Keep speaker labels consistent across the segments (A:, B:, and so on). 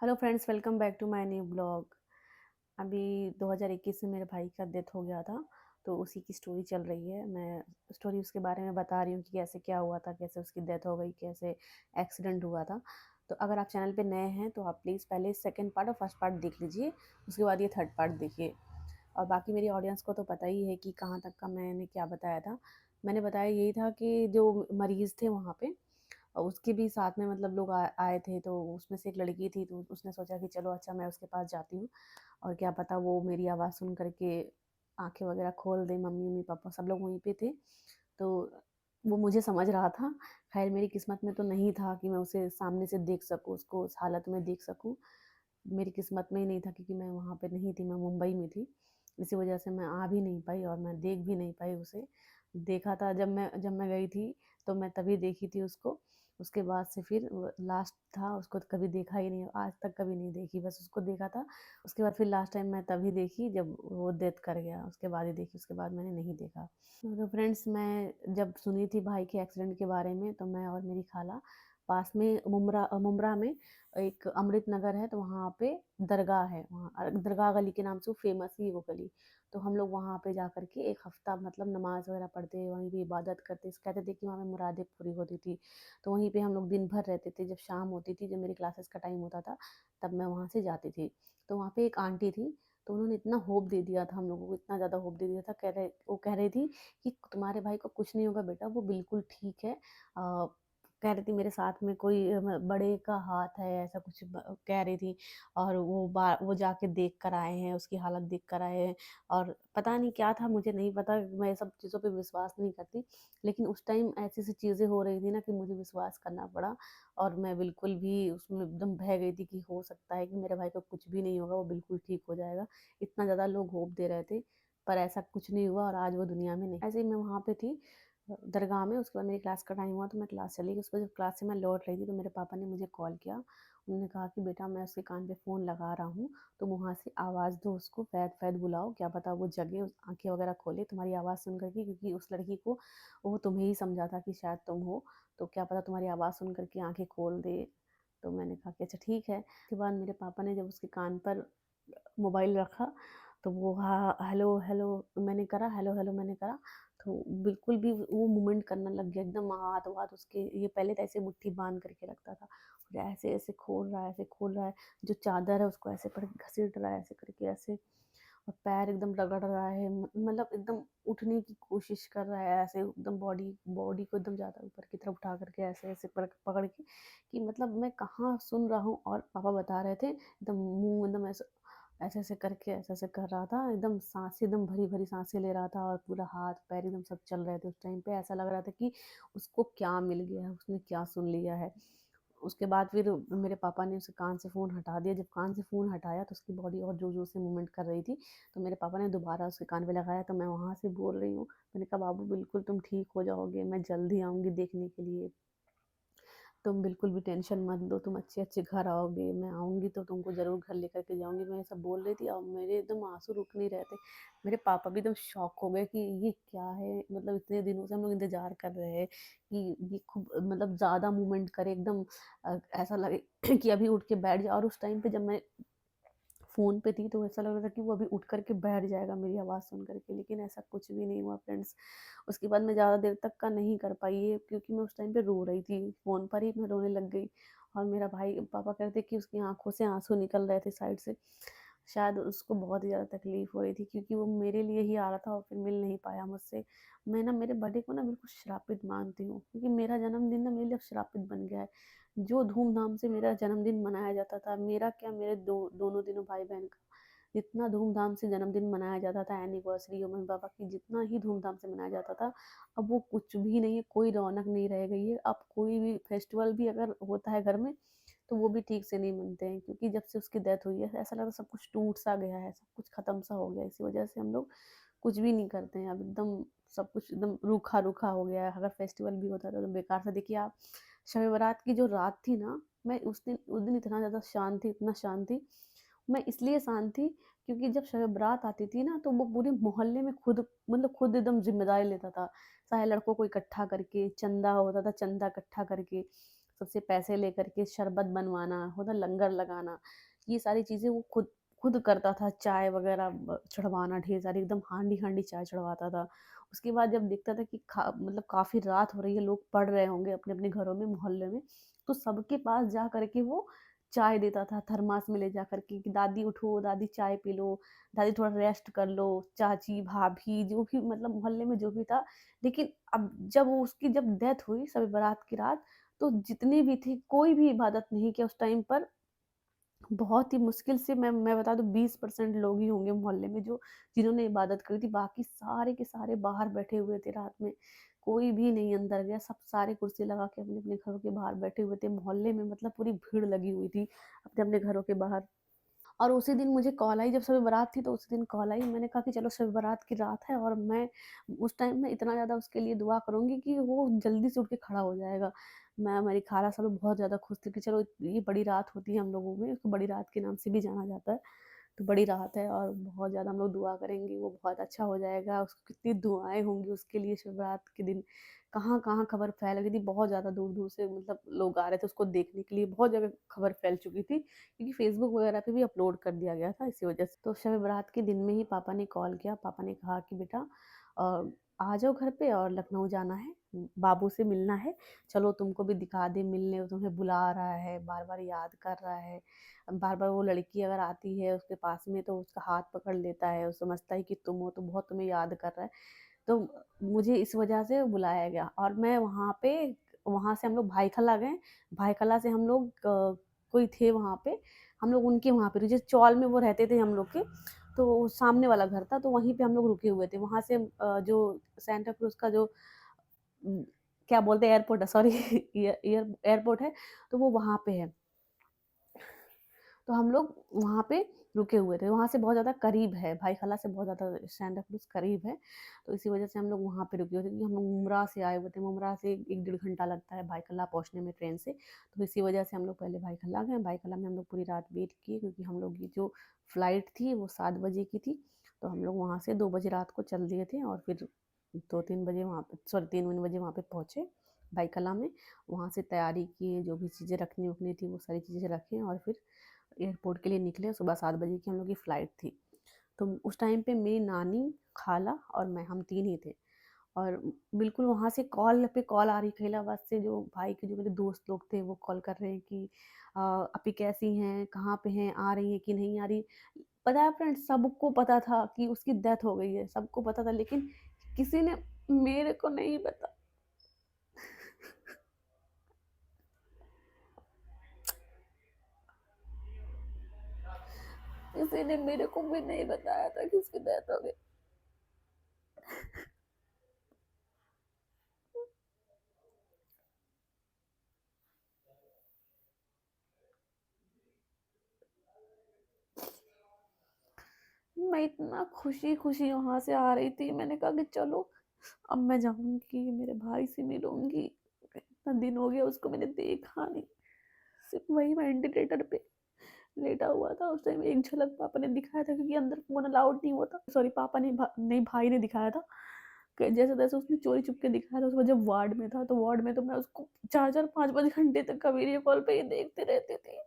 A: Hello friends, welcome back to my new blog. अभी 2021 में मेरे भाई का डेथ हो गया था, तो उसी की स्टोरी चल रही है। मैं स्टोरी उसके बारे में बता रही हूँ कि कैसे क्या हुआ था, कैसे उसकी डेथ हो गई, कैसे एक्सीडेंट हुआ था। तो अगर आप चैनल पे नए हैं तो आप प्लीज़ पहले सेकंड पार्ट और फर्स्ट पार्ट देख लीजिए, उसके बाद ये थर्ड पार्ट देखिए। और बाकी मेरी ऑडियंस को तो पता ही है कि कहाँ तक का मैंने क्या बताया था। मैंने बताया यही था कि जो मरीज़ थे वहाँ पे, और उसके भी साथ में मतलब लोग आए थे, तो उसमें से एक लड़की थी, तो उसने सोचा कि चलो अच्छा मैं उसके पास जाती हूँ, और क्या पता वो मेरी आवाज़ सुन करके आंखें वगैरह खोल दे। मम्मी मम्मी पापा सब लोग वहीं पे थे, तो वो मुझे समझ रहा था। खैर मेरी किस्मत में तो नहीं था कि मैं उसे सामने से देख सकूँ, उसको उस हालत में देख सकूँ। मेरी किस्मत में ही नहीं था, क्योंकि मैं वहाँ पे नहीं थी, मैं मुंबई में थी। इसी वजह से मैं आ भी नहीं पाई और मैं देख भी नहीं पाई उसे। देखा था जब मैं गई थी, तो मैं तभी देखी थी उसको। उसके बाद से फिर लास्ट था, उसको तो कभी देखा ही नहीं, आज तक कभी नहीं देखी, बस उसको देखा था। उसके बाद फिर लास्ट टाइम मैं तभी देखी जब वो डेथ कर गया, उसके बाद ही देखी, उसके बाद मैंने नहीं देखा। तो फ्रेंड्स, मैं जब सुनी थी भाई के एक्सीडेंट के बारे में, तो मैं और मेरी खाला पास में मुमरा में एक अमृत नगर है, तो वहाँ पे दरगाह है, वहाँ दरगाह गली के नाम से वो फेमस ही वो गली। तो हम लोग वहाँ पे जा कर के एक हफ्ता मतलब नमाज वगैरह पढ़ते, वहीं पे इबादत करते, कहते थे कि वहाँ पे मुरादें पूरी होती थी। तो वहीं पे हम लोग दिन भर रहते थे। जब शाम होती थी, जब मेरी क्लासेस का टाइम होता था, तब मैं वहाँ से जाती थी। तो वहाँ पे एक आंटी थी, तो उन्होंने इतना होप दे दिया था हम लोगों को, इतना ज़्यादा होप दे दिया था। वो कह रही थी कि तुम्हारे भाई को कुछ नहीं होगा बेटा, वो बिल्कुल ठीक है। कह रही थी मेरे साथ में कोई बड़े का हाथ है, ऐसा कुछ कह रही थी। और वो जाके देख कर आए हैं, उसकी हालत देख कर आए हैं। और पता नहीं क्या था, मुझे नहीं पता, मैं सब चीज़ों पे विश्वास नहीं करती। लेकिन उस टाइम ऐसी सी चीज़ें हो रही थी ना कि मुझे विश्वास करना पड़ा। और मैं बिल्कुल भी उसमें एकदम बह गई थी कि हो सकता है कि मेरे भाई को कुछ भी नहीं होगा, वो बिल्कुल ठीक हो जाएगा। इतना ज़्यादा लोग होप दे रहे थे, पर ऐसा कुछ नहीं हुआ, और आज वो दुनिया में नहीं। ऐसे ही मैं वहाँ पे थी दरगाह में। उसके बाद मेरी क्लास का टाइम हुआ, तो मैं क्लास चली गई। उसके बाद जब क्लास से मैं लौट रही थी, तो मेरे पापा ने मुझे कॉल किया। उन्होंने कहा कि बेटा मैं उसके कान पे फ़ोन लगा रहा हूँ, तुम वहाँ से आवाज़ दो उसको, फैद फैद बुलाओ, क्या पता वो जगे, आंखें वगैरह खोले तुम्हारी आवाज़ सुन करके, क्योंकि उस लड़की को वो तुम्हें ही समझा था कि शायद तुम हो। तो क्या पता तुम्हारी आवाज़ सुन करके आंखें खोल दे। तो मैंने कहा कि अच्छा ठीक है। उसके बाद मेरे पापा ने जब उसके कान पर मोबाइल रखा, तो वो हाँ हेलो हेलो मैंने करा, हेलो हेलो मैंने करा। तो बिल्कुल भी वो मूवमेंट करने लग गया, एकदम हाथ वाथ उसके, ये पहले तो ऐसे मुट्ठी बांध करके रखता था, और ऐसे ऐसे खोल रहा है, ऐसे खोल रहा है। जो चादर है उसको ऐसे पड़ घसीट रहा है, ऐसे करके ऐसे। और पैर एकदम रगड़ रहा है, मतलब एकदम उठने की कोशिश कर रहा है, ऐसे एकदम बॉडी बॉडी को एकदम ज़्यादा ऊपर की तरफ उठा करके ऐसे ऐसे पकड़ के, कि मतलब मैं कहाँ सुन रहा हूँ। और पापा बता रहे थे एकदम मुंह एकदम ऐसे ऐसे ऐसे करके ऐसे ऐसे कर रहा था, एकदम सांसें एकदम भरी भरी सांसें ले रहा था, और पूरा हाथ पैर एकदम सब चल रहे थे। उस टाइम पे ऐसा लग रहा था कि उसको क्या मिल गया है, उसने क्या सुन लिया है। उसके बाद फिर मेरे पापा ने उसे कान से फ़ोन हटा दिया। जब कान से फ़ोन हटाया, तो उसकी बॉडी और ज़ोर-ज़ोर से मूवमेंट कर रही थी। तो मेरे पापा ने दोबारा उसके कान पे लगाया, तो मैं वहाँ से बोल रही हूँ, मैंने कहा बाबू बिल्कुल तुम ठीक हो जाओगे, मैं जल्द ही आऊँगी देखने के लिए। तुम बिल्कुल भी टेंशन मत लो, तुम अच्छे-अच्छे घर आओगे, मैं आऊँगी तो तुमको ज़रूर घर लेकर के जाऊँगी। मैं ये सब बोल रही थी, और मेरे एकदम आँसू रुक नहीं रहे थे। मेरे पापा भी एकदम शॉक हो गए कि ये क्या है? मतलब इतने दिनों से हम लोग इंतज़ार कर रहे हैं कि ये खूब मतलब ज़्यादा मूवमेंट करे, एकदम ऐसा लगे कि अभी उठ के बैठ जाए। और उस टाइम पे जब मैं फ़ोन पे थी, तो ऐसा लग रहा था कि वो अभी उठ कर के बैठ जाएगा मेरी आवाज़ सुन कर के, लेकिन ऐसा कुछ भी नहीं हुआ फ्रेंड्स। उसके बाद मैं ज़्यादा देर तक का नहीं कर पाई ये, क्योंकि मैं उस टाइम पे रो रही थी, फ़ोन पर ही मैं रोने लग गई। और मेरा भाई पापा कह रहे थे कि उसकी आँखों से आँसू निकल रहे थे साइड से। शायद उसको बहुत ही ज़्यादा तकलीफ़ हो रही थी, क्योंकि वो मेरे लिए ही आ रहा था और फिर मिल नहीं पाया मुझसे। मैं ना मेरे बर्थडे को ना बिल्कुल श्रापित मानती हूँ, क्योंकि मेरा जन्मदिन ना मेरे लिए अब श्रापित बन गया है। जो धूम-धाम से मेरा जन्मदिन मनाया जाता था, मेरा क्या मेरे दोनों तीनों भाई-बहन का जितना धूम-धाम से जन्मदिन मनाया जाता था, एनिवर्सरी और मम्मी-पापा की जितना ही धूम-धाम से मनाया जाता था, अब वो कुछ भी नहीं है, कोई रौनक नहीं रह गई है। अब कोई भी फेस्टिवल भी अगर होता है घर में, तो वो भी ठीक से नहीं मनते हैं, क्योंकि जब से उसकी डेथ हुई है, ऐसा लग रहा है सब कुछ टूट-सा गया है, सब कुछ खत्म-सा हो गया है। इसी वजह से हम लोग कुछ भी नहीं करते हैं, अब एकदम सब कुछ एकदम रूखा-रूखा हो गया है। अगर फेस्टिवल भी होता है तो बेकार सा। देखिए आप, शब बारात की जो रात थी ना, मैं उस दिन इतना ज़्यादा शांत थी, इतना शांत थी। मैं इसलिए शांत थी, क्योंकि जब शब बारात आती थी ना, तो वो पूरे मोहल्ले में खुद मतलब खुद एकदम ज़िम्मेदारी लेता था। सारे लड़कों को इकट्ठा करके, चंदा होता था, चंदा इकट्ठा करके सबसे पैसे लेकर के शरबत बनवाना, होता लंगर लगाना, ये सारी चीज़ें वो खुद खुद करता था। चाय वग़ैरह चढ़वाना ढेर सारी, एकदम हांडी-हांडी चाय चढ़वाता था। उसके बाद जब देखता था कि मतलब काफ़ी रात हो रही है, लोग पढ़ रहे होंगे अपने-अपने घरों में, मोहल्ले में, तो सबके पास जा कर के वो चाय देता था, थर्मास में ले जा कर के कि दादी उठो, दादी चाय पी लो, दादी थोड़ा रेस्ट कर लो, चाची, भाभी, जो भी मतलब मोहल्ले में जो भी था। लेकिन अब जब वो उसकी जब डेथ हुई शब बारात की रात, तो जितने भी थे, कोई भी इबादत नहीं किया उस टाइम पर। बहुत ही मुश्किल से मैं बता दूँ 20% लोग ही होंगे मोहल्ले में जो जिन्होंने इबादत करी थी, बाकी सारे के सारे बाहर बैठे हुए थे रात में। कोई भी नहीं अंदर गया, सब सारे कुर्सी लगा के अपने-अपने घरों के बाहर बैठे हुए थे। मोहल्ले में मतलब पूरी भीड़ लगी हुई थी अपने-अपने घरों के बाहर। और उसी दिन मुझे कॉल आई, जब शब बारात थी तो उसी दिन कॉल आई। मैंने कहा कि चलो शब बारात की रात है और मैं उस टाइम में इतना ज़्यादा उसके लिए दुआ करूँगी कि वो जल्दी से उठ के खड़ा हो जाएगा। मैं मेरी खाला सब लोग बहुत ज़्यादा खुश थे कि चलो ये बड़ी रात होती है हम लोगों में, उसको बड़ी रात के नाम से भी जाना जाता है। तो बड़ी रात है और बहुत ज़्यादा हम लोग दुआ करेंगे, वो बहुत अच्छा हो जाएगा। उसको कितनी दुआएँ होंगी उसके लिए शब बारात के दिन। कहाँ-कहाँ खबर फैल गई थी, बहुत ज़्यादा दूर-दूर से मतलब लोग आ रहे थे उसको देखने के लिए, बहुत जगह खबर फैल चुकी थी। क्योंकि फ़ेसबुक वगैरह पे भी अपलोड कर दिया गया था इसी वजह से। तो शब बारात के दिन में ही पापा ने कॉल किया, पापा ने कहा कि बेटा आ जाओ घर पे और लखनऊ जाना है, बाबू से मिलना है, चलो तुमको भी दिखा दें मिलने, वो तुम्हें बुला रहा है, बार-बार याद कर रहा है। बार-बार वो लड़की अगर आती है उसके पास में तो उसका हाथ पकड़ लेता है, वो समझता है कि तुम हो तो बहुत तुम्हें याद कर रहा है। तो मुझे इस वजह से बुलाया गया और मैं वहाँ पे वहाँ से हम लोग भाईखला गए। भाईखला से हम लोग कोई थे वहाँ पे, हम लोग उनके वहाँ पे रुके, जिस चौल में वो रहते थे हम लोग के, तो सामने वाला घर था, तो वहीं पे हम लोग रुके हुए थे। वहाँ से जो सेंटा क्रूज़ का जो उम, क्या बोलते हैं एयरपोर्ट है, सॉरी एयरपोर्ट है, तो वो वहाँ पे है। तो हम लोग वहाँ पे रुके हुए थे। वहाँ से बहुत ज़्यादा करीब है, भाईखला से बहुत ज़्यादा सैंटा क्रूज़ करीब है, तो इसी वजह से हम लोग वहाँ पे रुके हुए थे क्योंकि हम लोग मुमरा से आए हुए थे। मुमरा से 1 डेढ़ घंटा लगता है भाईखला पहुँचने में ट्रेन से, तो इसी वजह से हम लोग पहले भाईखला गए। भाईखला में हम लोग पूरी रात वेट किए क्योंकि हम लोग की जो फ्लाइट थी वो 7 बजे की थी, तो हम लोग वहाँ से 2 बजे रात को चल दिए थे और फिर 2-3 बजे वहाँ पे सॉरी 3 बजे वहाँ पे पहुँचे भाईखला में। वहाँ से तैयारी की, जो भी चीज़ें रखनी-वखनी थी वो सारी चीज़ें रखी और फिर एयरपोर्ट के लिए निकले। सुबह 7 बजे की हम लोग की फ़्लाइट थी। तो उस टाइम पे मेरी नानी, खाला और मैं, हम 3 ही थे। और बिल्कुल वहाँ से कॉल पे कॉल आ रही, खैलाबाद से जो भाई के जो मेरे दोस्त लोग थे वो कॉल कर रहे हैं कि "अपी कैसी हैं? कहाँ पे हैं? आ रही हैं कि नहीं आ रही?" पता है फ्रेंड्स, सबको पता था कि उसकी डेथ हो गई है, सबको पता था, लेकिन किसी ने मेरे को नहीं बताया। किसी ने मेरे को भी नहीं बताया था कि उसकी डेथ हो गई। मैं इतना खुशी-खुशी वहाँ से आ रही थी, मैंने कहा कि चलो अब मैं जाऊँगी, मेरे भाई से मिलूँगी। इतना दिन हो गया उसको मैंने देखा नहीं। सिर्फ़ वही वेंटिलेटर पे लेटा हुआ था, उस टाइम एक झलक पापा ने दिखाया था क्योंकि अंदर फ़ोन अलाउड नहीं हुआ था। सॉरी पापा नहीं भाई ने दिखाया था कि जैसे-तैसे उसने चोरी छुप के दिखाया था। उसके बाद जब वार्ड में था, तो वार्ड में तो मैं उसको 4-4 5-5 घंटे तक का वीडियो कॉल पे ही देखती रहती थी।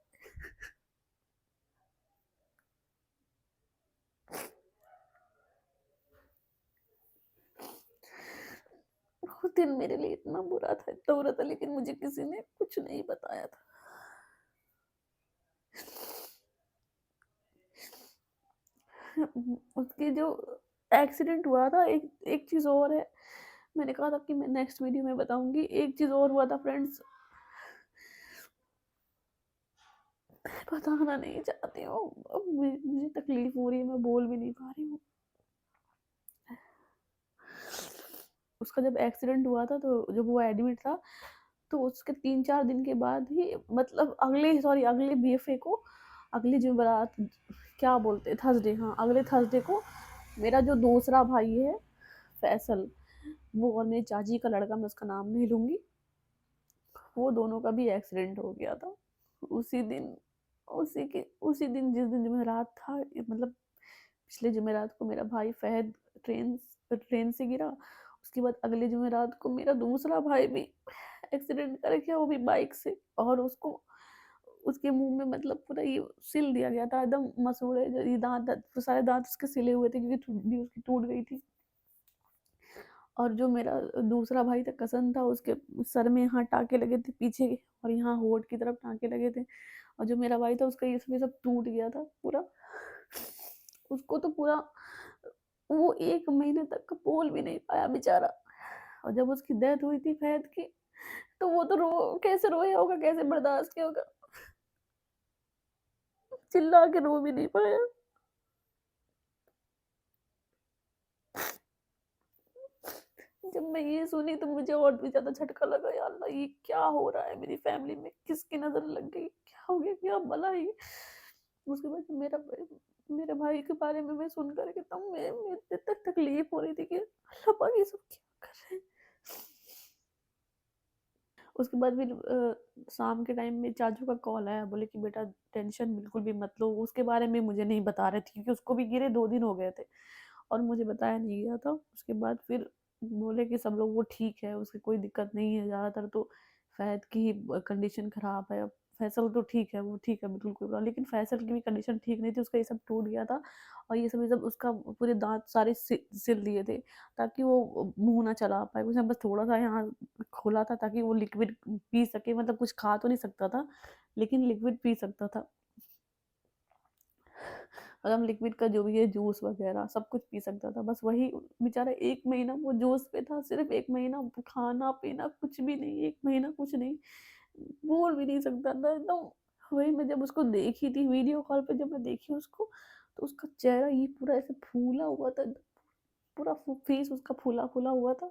A: वो दिन मेरे लिए इतना बुरा था, लेकिन मुझे किसी ने कुछ नहीं बताया था। उसकी जो एक्सीडेंट हुआ था, एक एक चीज़ और है, मैंने कहा था कि मैं नेक्स्ट वीडियो में बताऊँगी। एक चीज़ और हुआ था फ्रेंड्स, बताना नहीं चाहती हूँ। अब मुझे तकलीफ़ हो रही है, मैं बोल भी नहीं पा रही हूँ। उसका जब एक्सीडेंट हुआ था, तो जब वो एडमिट था, तो उसके 3-4 दिन के बाद ही, मतलब अगले बीएफए को, अगली जुमेरात, क्या बोलते हैं, थर्सडे, हाँ, अगले थर्सडे को मेरा जो दूसरा भाई है, फैसल, वो और मेरी चाची का लड़का, मैं उसका नाम नहीं लूँगी, वो दोनों का भी एक्सीडेंट हो गया था। उसी दिन उसी दिन जिस दिन जुमेरात था, मतलब पिछले जुमेरात को मेरा भाई फ़हद ट्रेन ट्रेन से गिरा। उसके बाद अगले जुमेरात को मेरा दूसरा भाई भी एक्सीडेंट कर गया, वो भी बाइक से। और उसको उसके मुँह में मतलब पूरा ये सिल दिया गया था, एकदम मसूड़े जो ये दाँत सारे दाँत उसके सिले हुए थे क्योंकि हड्डी उसकी टूट गई थी। और जो मेरा दूसरा भाई था, कज़न था, उसके सर में यहाँ टाँके लगे थे पीछे के, और यहाँ होंठ की तरफ टाँके लगे थे। और जो मेरा भाई था उसका ये सब टूट गया था पूरा। उसको तो पूरा वो 1 महीने तक बोल भी नहीं पाया बेचारा। और जब उसकी डेथ हुई थी फहद की, तो वो तो कैसे रोया होगा, कैसे बर्दाश्त किया होगा। चिल्ला के रो भी नहीं पाया। जब मैं ये सुनी तो मुझे और भी ज़्यादा झटका लगा, या अल्लाह ये क्या हो रहा है मेरी फैमिली में? किसकी नज़र लग गई? क्या हो गया? क्या भला है ये? उसके बाद मेरे भाई के बारे में मैं सुन कर के तब मेरे तक तकलीफ हो रही थी कि अल्लाह पाक ये सब क्या कर रहे हैं? उसके बाद फिर शाम के टाइम में चाचू का कॉल आया, बोले कि बेटा टेंशन बिल्कुल भी मत लो। उसके बारे में मुझे नहीं बता रहे थे क्योंकि उसको भी गिरे 2 दिन हो गए थे और मुझे बताया नहीं गया था। उसके बाद फिर बोले कि सब लोग वो ठीक है, उसकी कोई दिक्कत नहीं है, ज़्यादातर तो फ़हद की ही कंडीशन ख़राब है। फैसल तो ठीक है, वो ठीक है बिल्कुल कोई प्रॉब्लम, लेकिन फैसल की भी कंडीशन ठीक नहीं थी, उसका ये सब टूट गया था और ये सब उसका पूरे दाँत सारे सिल दिए थे ताकि वो मुँह ना चला पाए। उसने बस थोड़ा-सा यहाँ खोला था ताकि वो लिक्विड पी सके, मतलब कुछ खा तो नहीं सकता था, लेकिन लिक्विड पी सकता था। मतलब लिक्विड का जो भी है जूस वगैरह सब कुछ पी सकता था। बस वही बेचारा 1 महीना वो जोश पे था, सिर्फ़ 1 महीना खाना-पीना कुछ भी नहीं, 1 महीना कुछ नहीं, बोल भी नहीं सकता था एकदम। वही मैं जब उसको देखी थी वीडियो कॉल पे, जब मैं देखी उसको, तो उसका चेहरा ये पूरा ऐसे फूला हुआ था, पूरा फेस उसका फूला-फूला हुआ था।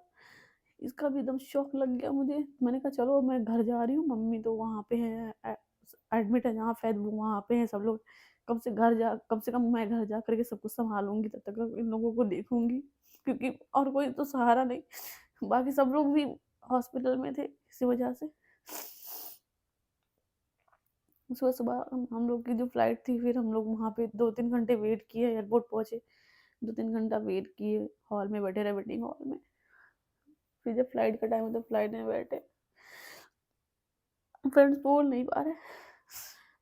A: इसका भी एकदम शॉक लग गया मुझे। मैंने कहा चलो मैं घर जा रही हूँ, मम्मी तो वहाँ पे हैं एडमिट है जहाँ शायद वो वहाँ पे हैं सब लोग। कम से कम मैं घर जा कर के सब कुछ सँभालूँगी, तब तक इन लोगों को देखूँगी, क्योंकि और कोई तो सहारा नहीं। बाकी सब लोग भी हॉस्पिटल में थे इसी वजह से। सुबह-सुबह हम लोग की जो फ्लाइट थी, फिर हम लोग वहाँ पे 2-3 घंटे वेट किए, एयरपोर्ट पहुँचे। 2-3 घंटा वेट किए, हॉल में बैठे रहे, वेटिंग हॉल में। फिर जब फ्लाइट का टाइम हुआ तो फ्लाइट में बैठे। फ्रेंड्स बोल नहीं पा रहे।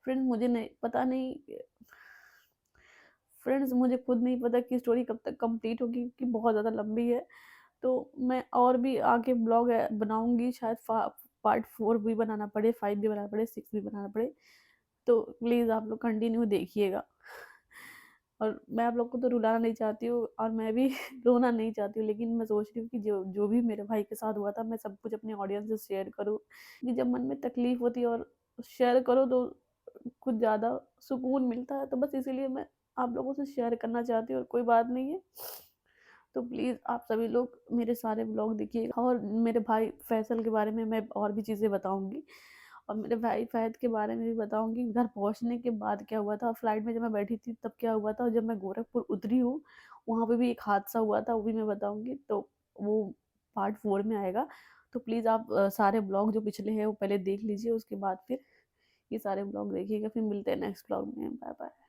A: फ्रेंड्स मुझे नहीं पता नहीं फ्रेंड्स मुझे खुद नहीं पता कि स्टोरी कब तक कंप्लीट होगी क्योंकि बहुत ज़्यादा लंबी है। तो मैं और भी आगे ब्लॉग बनाऊँगी, शायद पार्ट 4 भी बनाना पड़े, 5 भी बनाना पड़े, 6 भी बनाना पड़े। तो प्लीज़ आप लोग कंटिन्यू देखिएगा। और मैं आप लोग को तो रुलाना नहीं चाहती हूँ और मैं भी रोना नहीं चाहती हूँ, लेकिन मैं सोच रही हूँ कि जो जो भी मेरे भाई के साथ हुआ था, मैं सब कुछ अपने ऑडियंस से शेयर करूँ। कि जब मन में तकलीफ़ होती है और शेयर करो तो कुछ ज़्यादा सुकून मिलता है, तो बस इसीलिए मैं आप लोगों से शेयर करना चाहती हूँ और कोई बात नहीं है। तो प्लीज़ आप सभी लोग मेरे सारे व्लॉग देखिएगा और मेरे भाई फैसल के बारे में मैं और भी चीज़ें बताऊँगी और मेरे भाई फ़हद के बारे में भी बताऊँगी, घर पहुँचने के बाद क्या हुआ था, फ्लाइट में जब मैं बैठी थी तब क्या हुआ था और जब मैं गोरखपुर उतरी हूँ, वहाँ पे भी एक हादसा हुआ था, वो भी मैं बताऊँगी। तो वो पार्ट 4 में आएगा। तो प्लीज़ आप सारे व्लॉग जो पिछले हैं वो पहले देख लीजिए, उसके बाद फिर ये सारे व्लॉग देखिएगा। फिर मिलते हैं नेक्स्ट व्लॉग में। Bye bye.